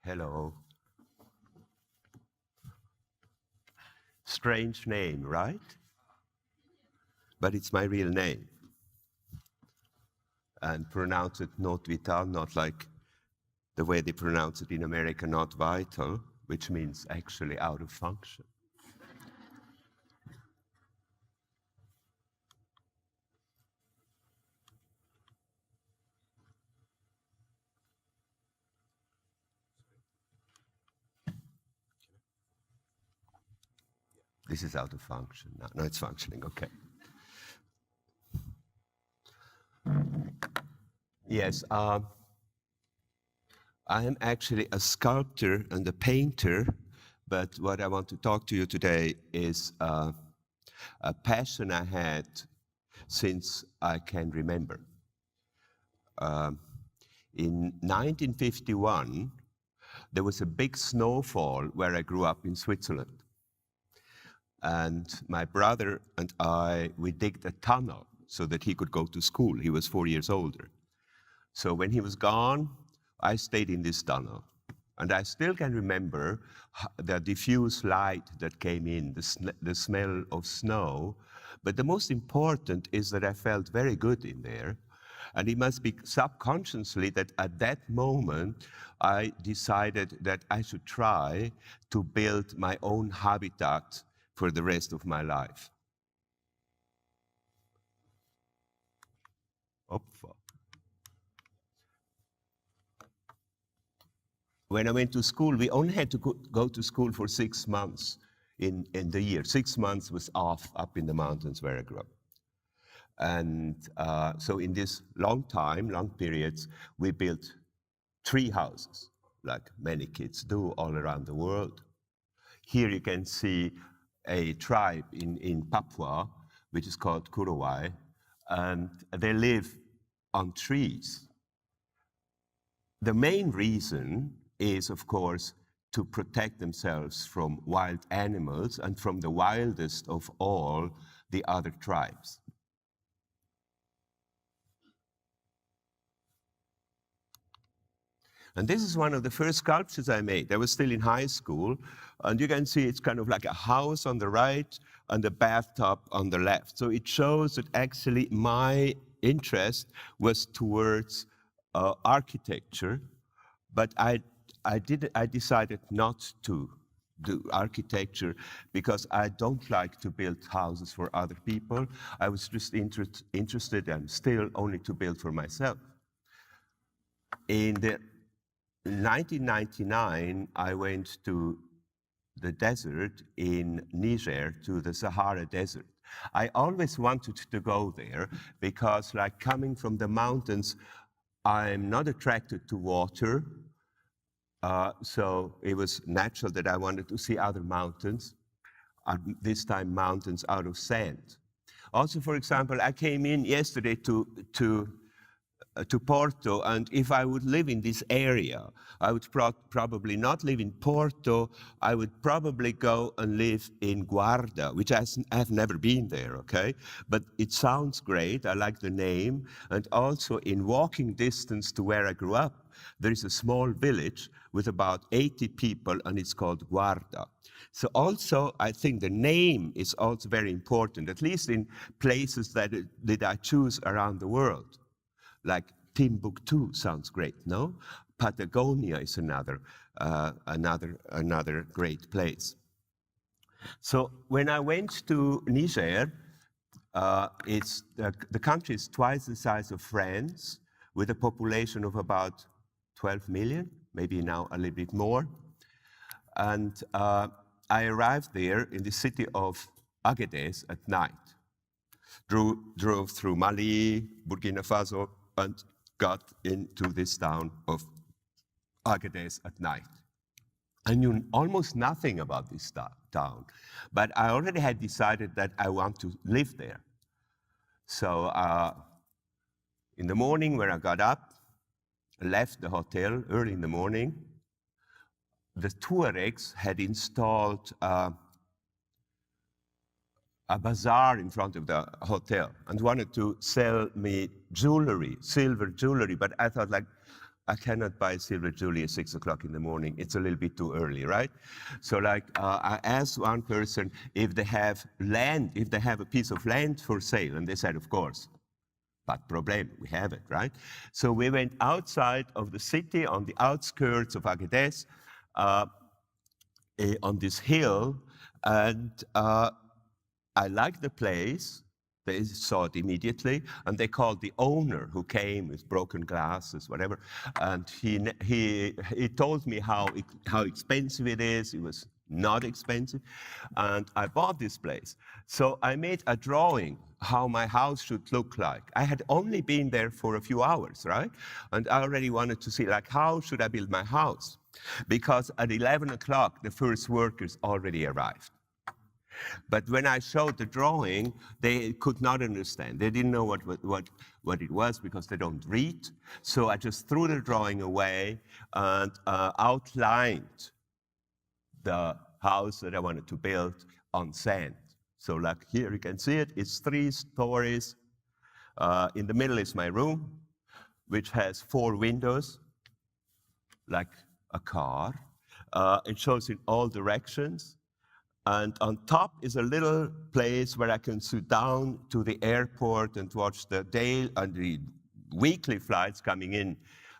Hello. Strange name, right? But it's my real name. And pronounce it not vital, not like the way they pronounce it in America, not vital, which means actually out of function. This is out of function now. No, it's functioning, okay. Yes, I am actually a sculptor and a painter, but what I want to talk to you today is a passion I had since I can remember. In 1951, there was a big snowfall where I grew up in Switzerland. And my brother and I, we digged a tunnel so that he could go to school. He was 4 years older. So when he was gone, I stayed in this tunnel. And I still can remember the diffuse light that came in, the smell of snow. But the most important is that I felt very good in there. And it must be subconsciously that at that moment, I decided that I should try to build my own habitat for the rest of my life. When I went to school, we only had to go to school for 6 months in the year. 6 months was off up in the mountains where I grew up. And so in this long periods, we built 3 houses, like many kids do all around the world. Here you can see a tribe in Papua, which is called Kurowai, and they live on trees. The main reason is, of course, to protect themselves from wild animals and from the wildest of all, the other tribes. And this is one of the first sculptures I made. I was still in high school, and you can see it's kind of like a house on the right and a bathtub on the left. So it shows that actually my interest was towards architecture, but I decided not to do architecture because I don't like to build houses for other people. I was just interested and still only to build for myself. In 1999, I went to the desert in Niger, to the Sahara Desert. I always wanted to go there because, like coming from the mountains, I'm not attracted to water. So it was natural that I wanted to see other mountains, this time mountains out of sand. Also, for example, I came in yesterday to Porto, and if I would live in this area, I would probably not live in Porto. I would probably go and live in Guarda, which I've never been there, okay? But it sounds great, I like the name, and also in walking distance to where I grew up, there is a small village with about 80 people, and it's called Guarda. So also, I think the name is also very important, at least in places that I choose around the world. Like Timbuktu sounds great, no? Patagonia is another great place. So when I went to Niger, the country is twice the size of France, with a population of about 12 million, maybe now a little bit more. And I arrived there in the city of Agadez at night. Drove through Mali, Burkina Faso, and got into this town of Agadez at night. I knew almost nothing about this town, but I already had decided that I want to live there. So in the morning when I got up, I left the hotel early in the morning, the Tuaregs had installed a bazaar in front of the hotel and wanted to sell me jewelry, silver jewelry, but I thought, like, I cannot buy silver jewelry at 6 o'clock in the morning. It's a little bit too early, right? So like, I asked one person if they have land, if they have a piece of land for sale, and they said, of course. But problem, we have it, right? So we went outside of the city, on the outskirts of Agadez, on this hill, and I liked the place. They saw it immediately, and they called the owner who came with broken glasses, whatever, and he told me how expensive it is. It was not expensive, and I bought this place. So I made a drawing how my house should look like. I had only been there for a few hours, right? And I already wanted to see, like, how should I build my house? Because at 11 o'clock, the first workers already arrived. But when I showed the drawing, they could not understand. They didn't know what it was because they don't read. So I just threw the drawing away and outlined the house that I wanted to build on sand. So like here you can see it, it's 3 stories. In the middle is my room, which has 4 windows, like a car. It shows in all directions. And on top is a little place where I can sit down to the airport and watch the daily and the weekly flights coming in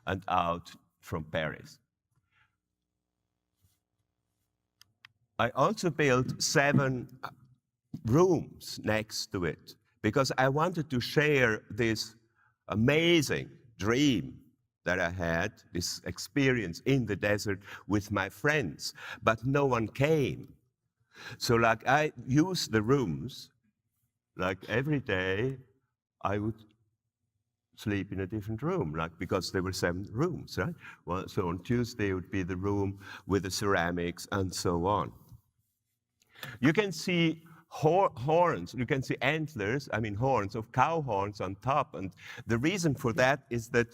and out from Paris. I also built 7 rooms next to it because I wanted to share this amazing dream that I had, this experience in the desert with my friends, but no one came. So like I used the rooms, like every day I would sleep in a different room, like because there were 7 rooms, right? Well, so on Tuesday would be the room with the ceramics and so on. You can see horns, you can see antlers, I mean horns of cow horns on top. And the reason for that is that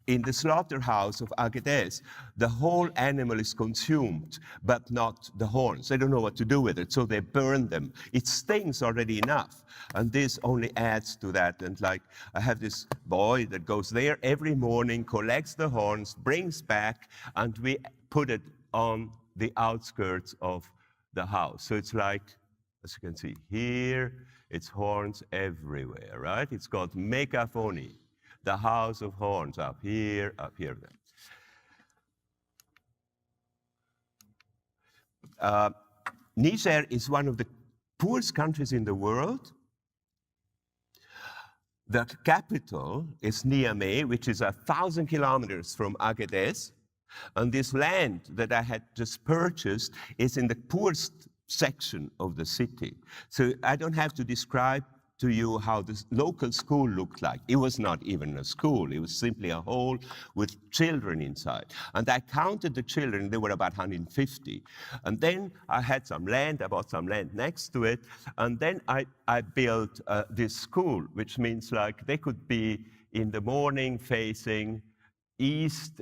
in the slaughterhouse of Agadez, the whole animal is consumed, but not the horns. They don't know what to do with it, so they burn them. It stings already enough, and this only adds to that. And like, I have this boy that goes there every morning, collects the horns, brings back, and we put it on the outskirts of the house. So it's like, as you can see here, it's horns everywhere, right? It's called megaphony. The house of horns, up here, there. Niger is one of the poorest countries in the world. The capital is Niamey, which is 1,000 kilometers from Agadez. And this land that I had just purchased is in the poorest section of the city. So I don't have to describe to you how the local school looked like. It was not even a school. It was simply a hall with children inside. And I counted the children. There were about 150. And then I had some land. I bought some land next to it. And then I built this school, which means like they could be in the morning facing east,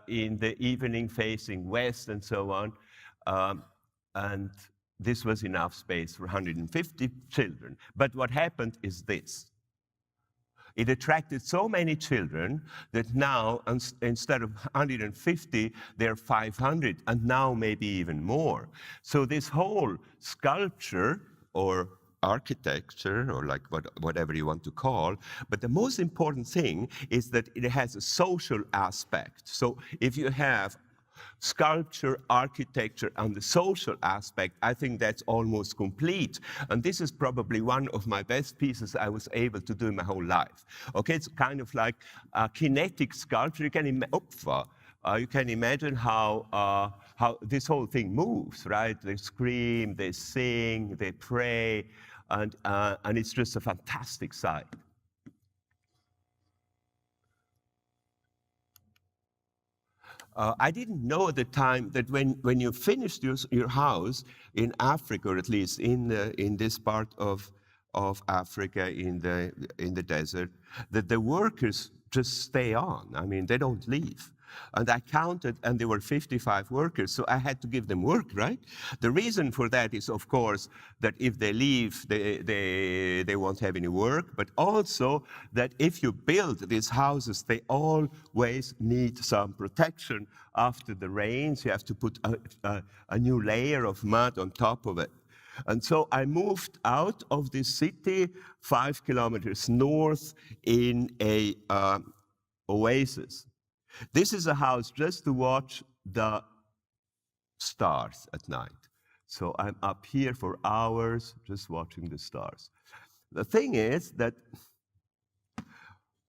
in the evening facing west, and so on. And this was enough space for 150 children. But what happened is this. It attracted so many children that now, instead of 150, there are 500, and now maybe even more. So this whole sculpture, or architecture, or like whatever you want to call, but the most important thing is that it has a social aspect. So if you have sculpture, architecture, and the social aspect, I think that's almost complete. And this is probably one of my best pieces I was able to do in my whole life. Okay, it's kind of like a kinetic sculpture. You can imagine how this whole thing moves, right? They scream, they sing, they pray, and it's just a fantastic sight. I didn't know at the time that when you finished your house in Africa, or at least in this part of Africa, in the desert, that the workers just stay on. I mean, they don't leave. And I counted, and there were 55 workers, so I had to give them work, right? The reason for that is, of course, that if they leave, they won't have any work, but also that if you build these houses, they always need some protection after the rains. You have to put a new layer of mud on top of it. And so I moved out of the city 5 kilometers north in a oasis. This is a house just to watch the stars at night. So I'm up here for hours just watching the stars. The thing is that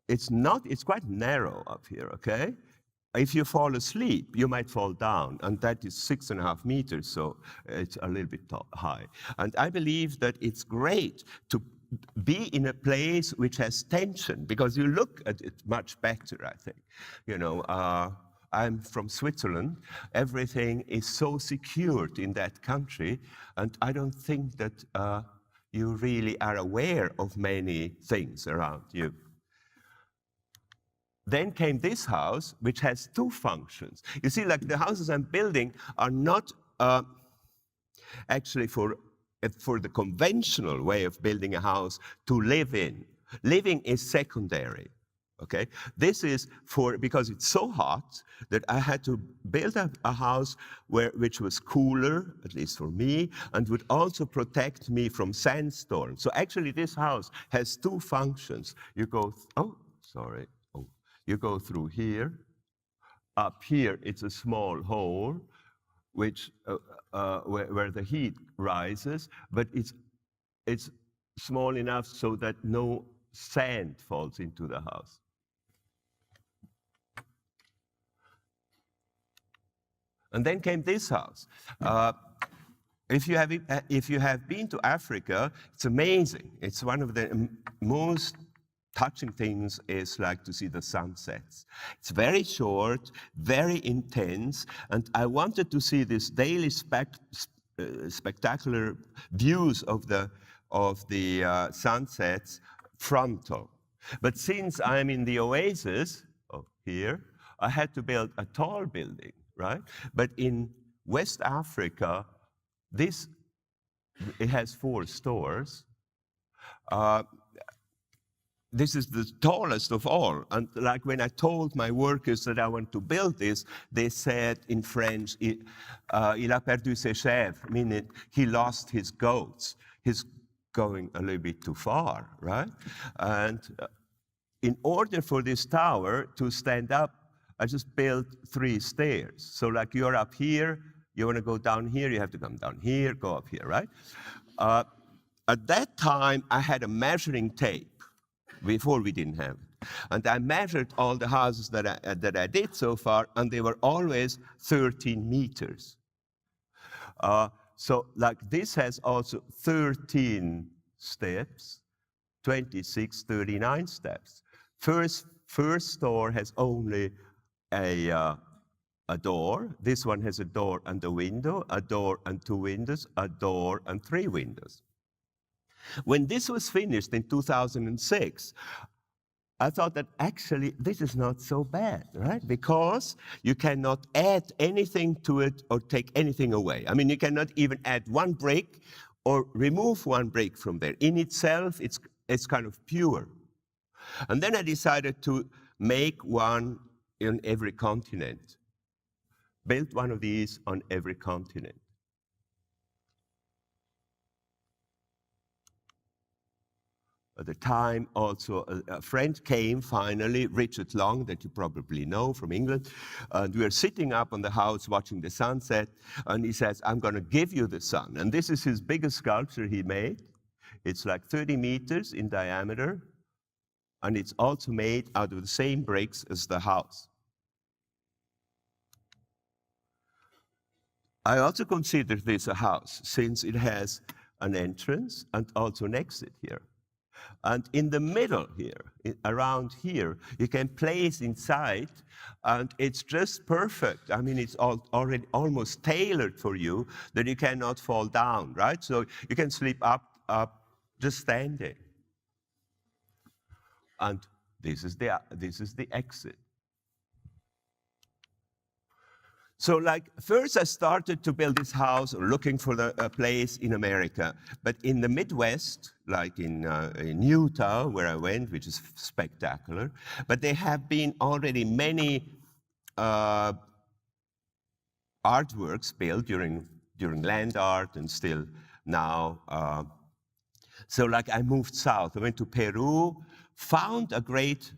it's quite narrow up here, okay? If you fall asleep, you might fall down, and that is 6.5 meters, so it's a little bit high. And I believe that it's great to be in a place which has tension, because you look at it much better, I think. You know, I'm from Switzerland. Everything is so secured in that country, and I don't think that you really are aware of many things around you. Then came this house, which has two functions. You see, like the houses I'm building are not actually for the conventional way of building a house to live in. Living is secondary, okay? This is because it's so hot that I had to build a house which was cooler, at least for me, and would also protect me from sandstorms. So actually this house has two functions. You go, you go through here. Up here, it's a small hole, which where the heat rises, but it's small enough so that no sand falls into the house. And then came this house. If you have been to Africa, it's amazing. It's one of the most touching things is like to see the sunsets. It's very short, very intense, and I wanted to see this daily spectacular views of the sunsets frontal. But since I'm in the oasis here, I had to build a tall building, right? But in West Africa, it has 4 stores. This is the tallest of all. And like when I told my workers that I want to build this, they said in French, il a perdu ses chèvres, meaning he lost his goats. He's going a little bit too far, right? And in order for this tower to stand up, I just built 3 stairs. So like you're up here, you want to go down here, you have to come down here, go up here, right? At that time, I had a measuring tape. Before we didn't have it. And I measured all the houses that I did so far, and they were always 13 meters. So like this has also 13 steps, 26, 39 steps. First store has only a door. This one has a door and a window, a door and 2 windows, a door and 3 windows. When this was finished in 2006, I thought that actually this is not so bad, right? Because you cannot add anything to it or take anything away. I mean, you cannot even add 1 brick or remove 1 brick from there. In itself, it's kind of pure. And then I decided to make one in every continent. Built one of these on every continent. At the time, also, a friend came finally, Richard Long, that you probably know from England. And we were sitting up on the house watching the sunset. And he says, I'm going to give you the sun. And this is his biggest sculpture he made. It's like 30 meters in diameter. And it's also made out of the same bricks as the house. I also consider this a house, since it has an entrance and also an exit here. And in the middle here, around here, you can place inside, and it's just perfect. I mean, it's already almost tailored for you that you cannot fall down, right? So you can sleep up just standing. And This is the exit. So like, first I started to build this house looking for a place in America. But in the Midwest, like in Utah, where I went, which is spectacular, but there have been already many artworks built during land art and still now. So like I moved south, I went to Peru, found a great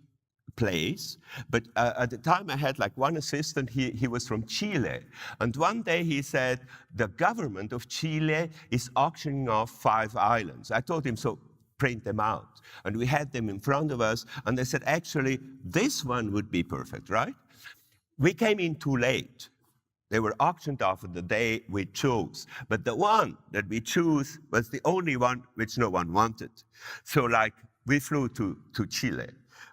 place, but at the time I had like one assistant, he was from Chile. And one day he said, the government of Chile is auctioning off 5 islands. I told him, so print them out. And we had them in front of us, and they said, actually, this one would be perfect, right? We came in too late. They were auctioned off on the day we chose. But the one that we chose was the only one which no one wanted. So like, we flew to Chile,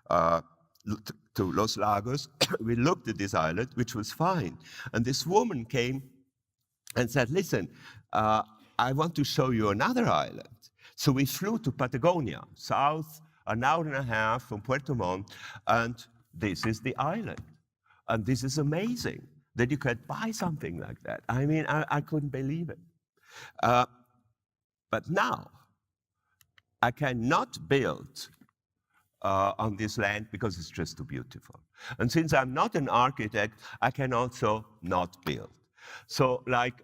to Los Lagos. We looked at this island, which was fine. And this woman came and said, listen, I want to show you another island. So we flew to Patagonia, south, an hour and a half from Puerto Montt, and this is the island. And this is amazing that you could buy something like that. I mean, I couldn't believe it. But now, I cannot build on this land because it's just too beautiful. And since I'm not an architect, I can also not build. So like,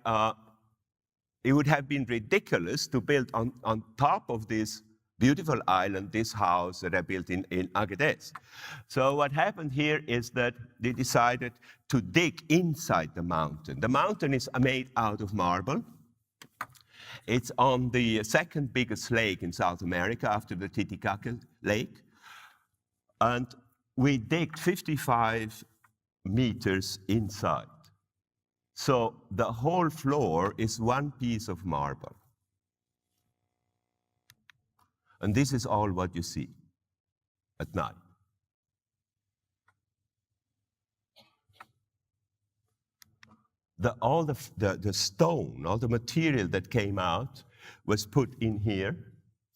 it would have been ridiculous to build on top of this beautiful island, this house that I built in Agadez. So what happened here is that they decided to dig inside the mountain. The mountain is made out of marble. It's on the second biggest lake in South America after the Titicaca Lake. And we digged 55 meters inside. So the whole floor is one piece of marble. And this is all what you see at night. All the stone, all the material that came out was put in here,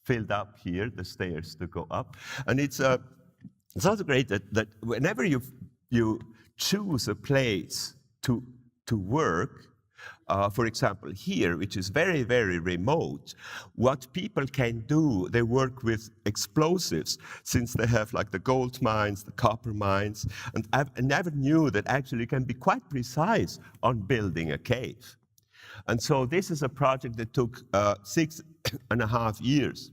filled up here, the stairs to go up. And it's also great that whenever you choose a place to work, for example, here, which is very, very remote, what people can do, they work with explosives, since they have like the gold mines, the copper mines, and I never knew that actually you can be quite precise on building a cave. And so this is a project that took 6.5 years.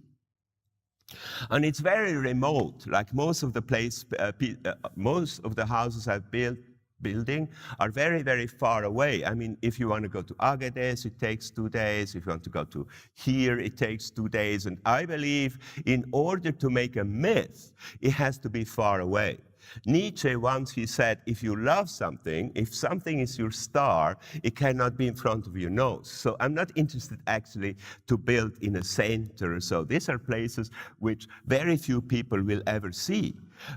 And it's very remote, like most of the most of the houses I've building are very, very far away. I mean, if you want to go to Agadez, it takes 2 days. If you want to go to here, it takes 2 days. And I believe in order to make a myth, it has to be far away. Nietzsche once, he said, if you love something, if something is your star, it cannot be in front of your nose. So I'm not interested actually to build in a center. So these are places which very few people will ever see.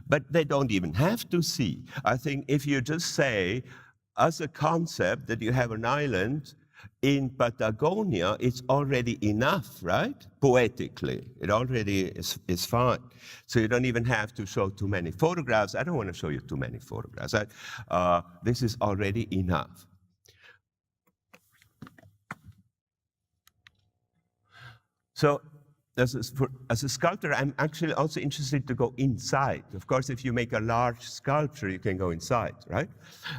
But they don't even have to see. I think if you just say, as a concept, that you have an island in Patagonia, it's already enough, right? Poetically, it already is fine. So you don't even have to show too many photographs. I don't want to show you too many photographs. This is already enough. So as a sculptor, I'm actually also interested to go inside. Of course, if you make a large sculpture, you can go inside, right?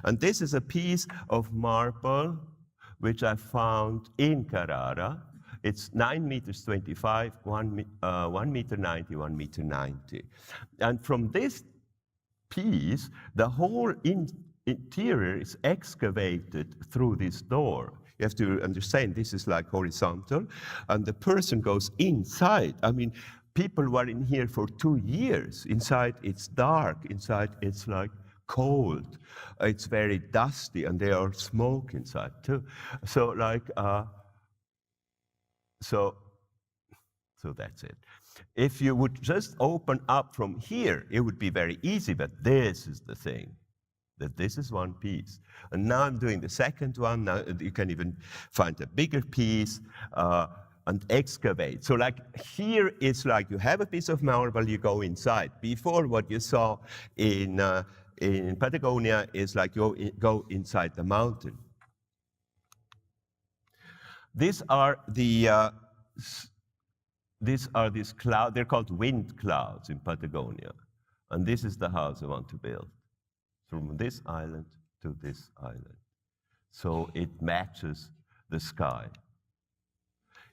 And this is a piece of marble which I found in Carrara. It's 9 meters 25, 1 meter 90, 1 meter 90. And from this piece, the whole interior is excavated through this door. You have to understand, this is like horizontal, and the person goes inside. I mean, people were in here for 2 years. Inside, it's dark. Inside, it's like cold. It's very dusty, and there are smoke inside too. So like, so that's it. If you would just open up from here, it would be very easy, but this is the thing, that this is one piece. And now I'm doing the second one. Now you can even find a bigger piece. and excavate. So like here, it's like you have a piece of marble, you go inside. Before, what you saw in Patagonia is like you go inside the mountain. These are these clouds, they're called wind clouds in Patagonia. And this is the house I want to build, from this island to this island. So it matches the sky.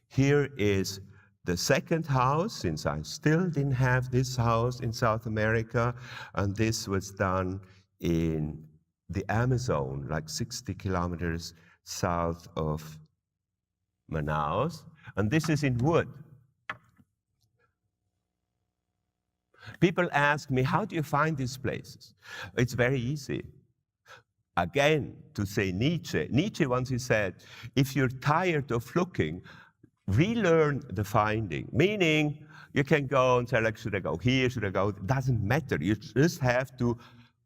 Here is the second house, since I still didn't have this house in South America, and this was done in the Amazon, like 60 kilometers south of Manaus, and this is in wood. People ask me, how do you find these places? It's very easy. Again, to say Nietzsche. Nietzsche once he said, if you're tired of looking, relearn the finding. Meaning, you can go and say, like, should I go here, should I go? It doesn't matter. You just have to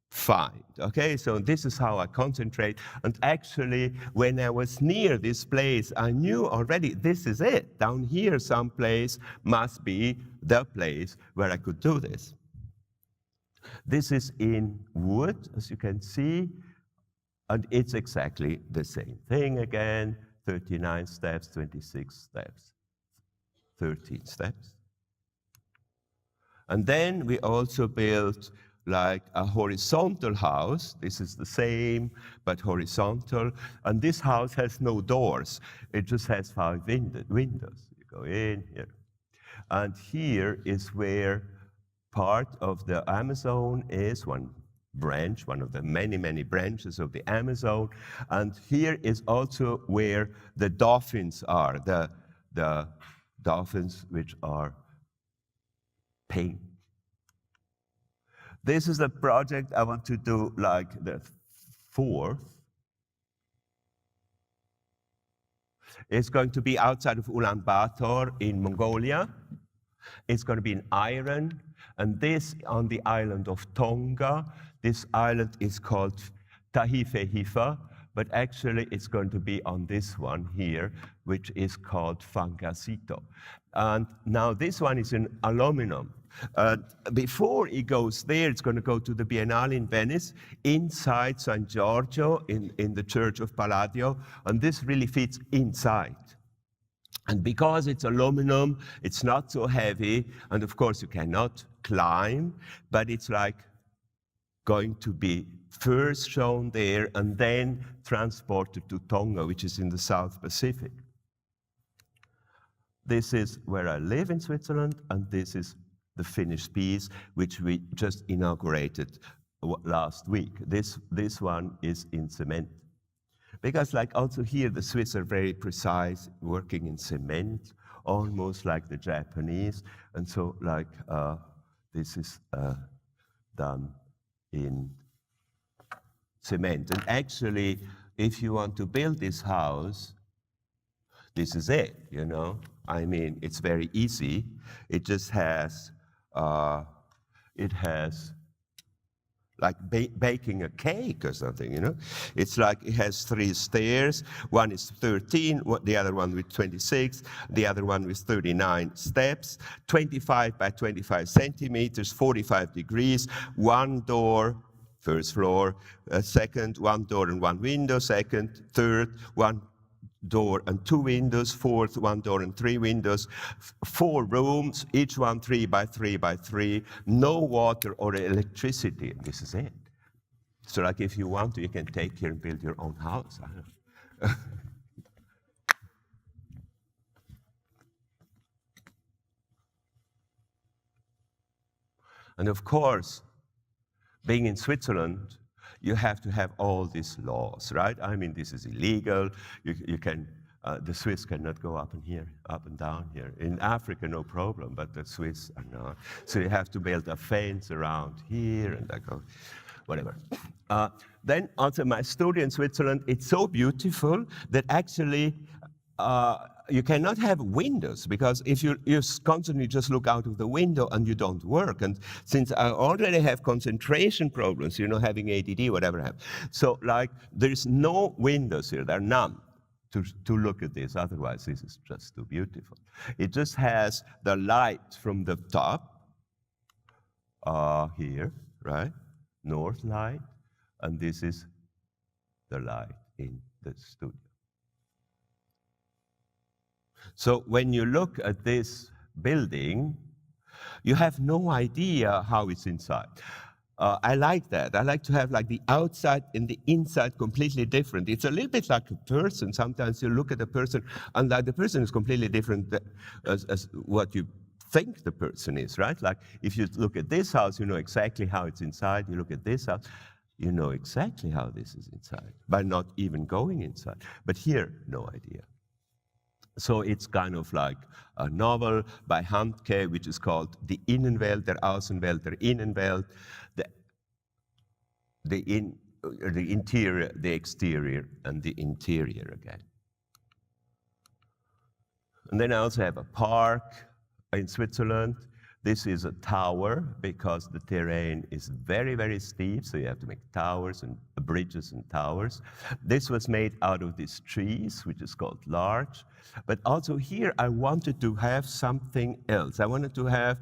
find, okay? So this is how I concentrate. And actually, when I was near this place, I knew already, this is it. Down here, someplace must be the place where I could do this. This is in wood, as you can see, and it's exactly the same thing again. 39 steps, 26 steps, 13 steps. And then we also built like a horizontal house. This is the same, but horizontal. And this house has no doors. It just has 5 windows. You go in here. And here is where part of the Amazon is, one branch, one of the many, many branches of the Amazon. And here is also where the dolphins are, the dolphins which are pink. This is a project I want to do like the 4th. It's going to be outside of Ulaanbaatar in Mongolia. It's going to be in iron, and this on the island of Tonga. This island is called Tahifehifa, but actually it's going to be on this one here, which is called Fangasito. And now this one is in aluminum. Before it goes there, it's going to go to the Biennale in Venice, inside San Giorgio, in the Church of Palladio, and this really fits inside. And because it's aluminum, it's not so heavy, and of course you cannot climb, but it's like going to be first shown there and then transported to Tonga, which is in the South Pacific. This is where I live in Switzerland, and this is the finished piece, which we just inaugurated last week. This one is in cement. Because like also here, the Swiss are very precise, working in cement, almost like the Japanese. And so like this is done in cement. And actually, if you want to build this house, this is it, you know? I mean, it's very easy. It just has, like baking a cake or something, you know? It's like it has 3 stairs. One is 13, the other one with 26, the other one with 39 steps, 25 by 25 centimeters, 45 degrees, 1 door, first floor, second, 1 door and 1 window, second, third, 1 door and 2 windows, fourth, 1 door and 3 windows, 4 rooms, each one 3 by 3 by 3, no water or electricity. And this is it. So like if you want to, you can take here and build your own house. I don't know. And of course, being in Switzerland, you have to have all these laws, right? I mean, this is illegal. You can, the Swiss cannot go up and down here. In Africa, no problem, but the Swiss are not. So you have to build a fence around here and like, whatever. Then also my studio in Switzerland, it's so beautiful that actually you cannot have windows, because if you constantly just look out of the window and you don't work. And since I already have concentration problems, you know, having ADD, whatever I have. So like, there's no windows here, there are none. to look at this. Otherwise, this is just too beautiful. It just has the light from the top here, right? North light, and this is the light in the studio. So when you look at this building, you have no idea how it's inside. I like that. I like to have like the outside and the inside completely different. It's a little bit like a person. Sometimes you look at a person and like the person is completely different as what you think the person is, right? Like if you look at this house, you know exactly how it's inside. You look at this house, you know exactly how this is inside by not even going inside. But here, no idea. So it's kind of like a novel by Handke, which is called Die Innenwelt, der Außenwelt, der Innenwelt, the interior, the exterior, and the interior again. And then I also have a park in Switzerland. This is a tower because the terrain is very, very steep, so you have to make towers and bridges and towers. This was made out of these trees, which is called larch. But also here, I wanted to have something else. I wanted to have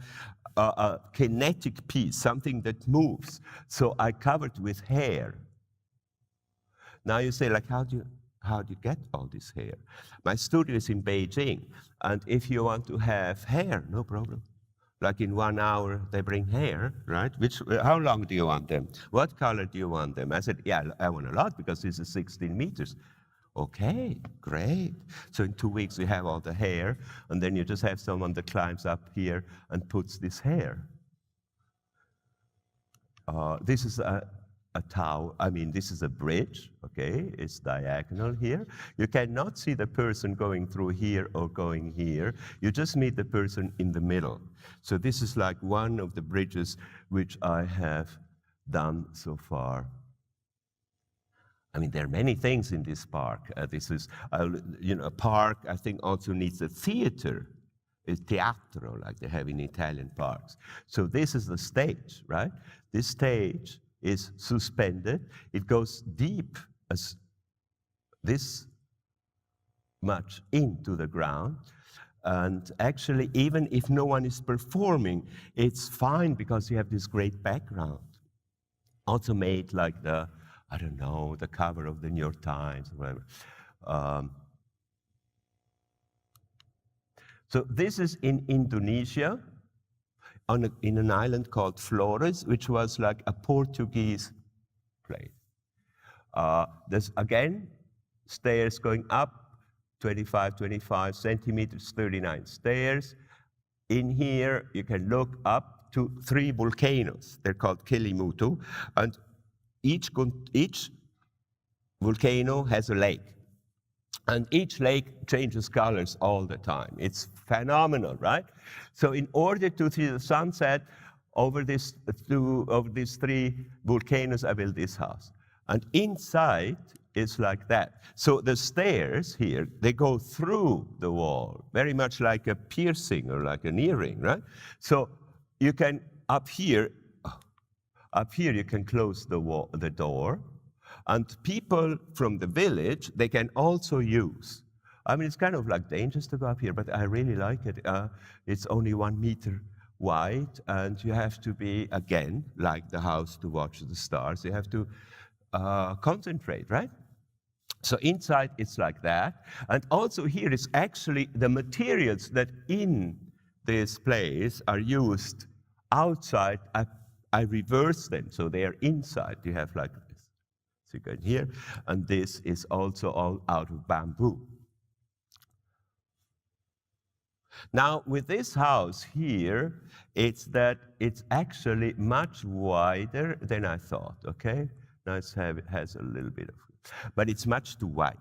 a kinetic piece, something that moves. So I covered with hair. Now you say, like, how do you get all this hair? My studio is in Beijing, and if you want to have hair, no problem. Like in 1 hour, they bring hair, right? How long do you want them? What color do you want them? I said, yeah, I want a lot because this is 16 meters. Okay, great. So in 2 weeks, we have all the hair, and then you just have someone that climbs up here and puts this hair. This is a tower, this is a bridge, okay? It's diagonal here. You cannot see the person going through here or going here. You just meet the person in the middle. So this is like one of the bridges which I have done so far. There are many things in this park. This is, a park, I think, also needs a theater, a teatro, like they have in Italian parks. So this is the stage, right? This stage is suspended. It goes deep as this much into the ground. And actually, even if no one is performing, it's fine because you have this great background. Also made like the cover of the New York Times, or whatever. So this is in Indonesia, in an island called Flores, which was like a Portuguese place. There's, again, stairs going up, 25 centimeters, 39 stairs. In here, you can look up to 3 volcanoes. They're called Kelimutu, and each volcano has a lake. And each lake changes colors all the time. It's phenomenal, right? So in order to see the sunset over these 3 volcanoes, I built this house. And inside, it's like that. So the stairs here, they go through the wall, very much like a piercing or like an earring, right? So you can, up here you can close the door. And people from the village, they can also use. It's kind of like dangerous to go up here, but I really like it. It's only 1 meter wide, and you have to be, again, like the house to watch the stars. You have to concentrate, right? So inside, it's like that. And also here is actually the materials that in this place are used outside. I reverse them, so they are inside. You have like this. So you go in here, and this is also all out of bamboo. Now, with this house here, it's actually much wider than I thought, okay? Now it has a little bit of, but it's much too wide.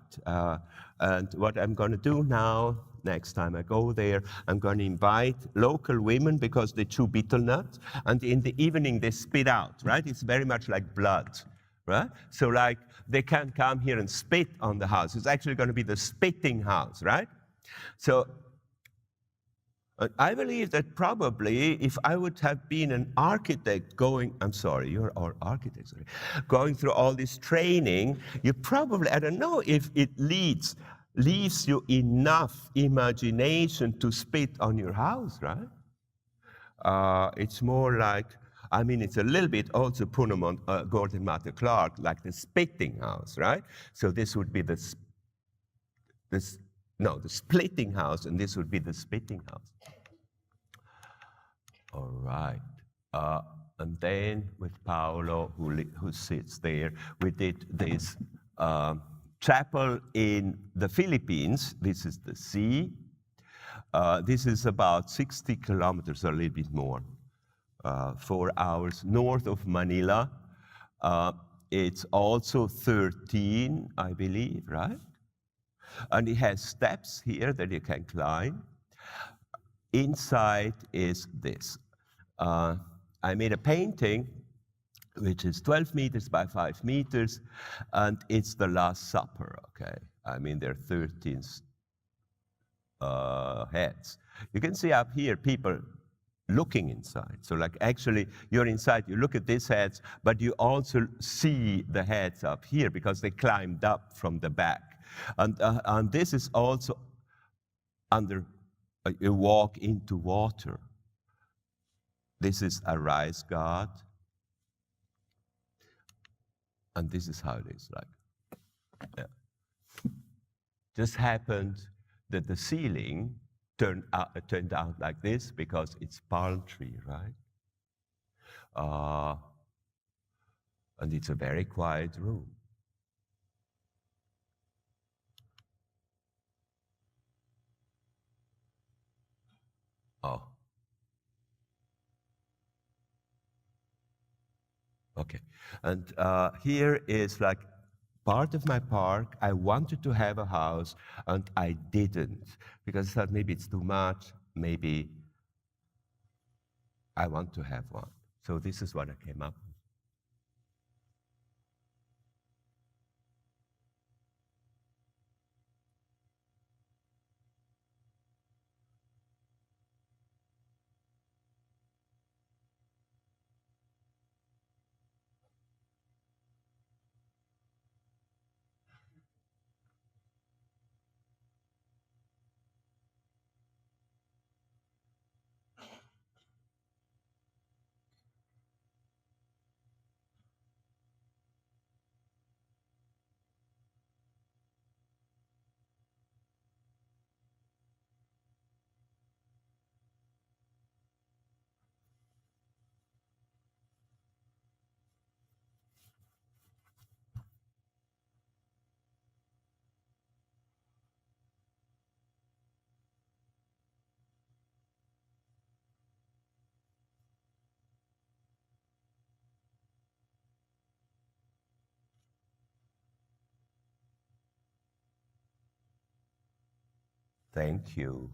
And what I'm going to do now, next time I go there, I'm going to invite local women because they chew betel nuts, and in the evening they spit out, right? It's very much like blood, right? So like they can't come here and spit on the house. It's actually going to be the spitting house, right? So I believe that probably if I would have been an architect going through all this training, you probably, I don't know if it leads leaves you enough imagination to spit on your house, right? It's more like, I mean, it's a little bit also Punemont, Gordon Matter Clark, like the spitting house, right? So this would be the splitting house, and this would be the spitting house. All right. And then with Paolo, who sits there, we did this chapel in the Philippines. This is the sea. This is about 60 kilometers, or a little bit more, 4 hours north of Manila. It's also 13, I believe, right? And it has steps here that you can climb. Inside is this. I made a painting which is 12 meters by 5 meters, and it's the Last Supper, okay? I mean, there are 13 heads. You can see up here people looking inside. So like actually you're inside, you look at these heads, but you also see the heads up here because they climbed up from the back. And this is also under a walk into water. This is a rice god. And this is how it is like. Yeah. Just happened that the ceiling turned out like this because it's palm tree, right? And it's a very quiet room. Oh. Okay. And here is like part of my park. I wanted to have a house, and I didn't, because I thought maybe it's too much, maybe I want to have one. So this is what I came up with. Thank you.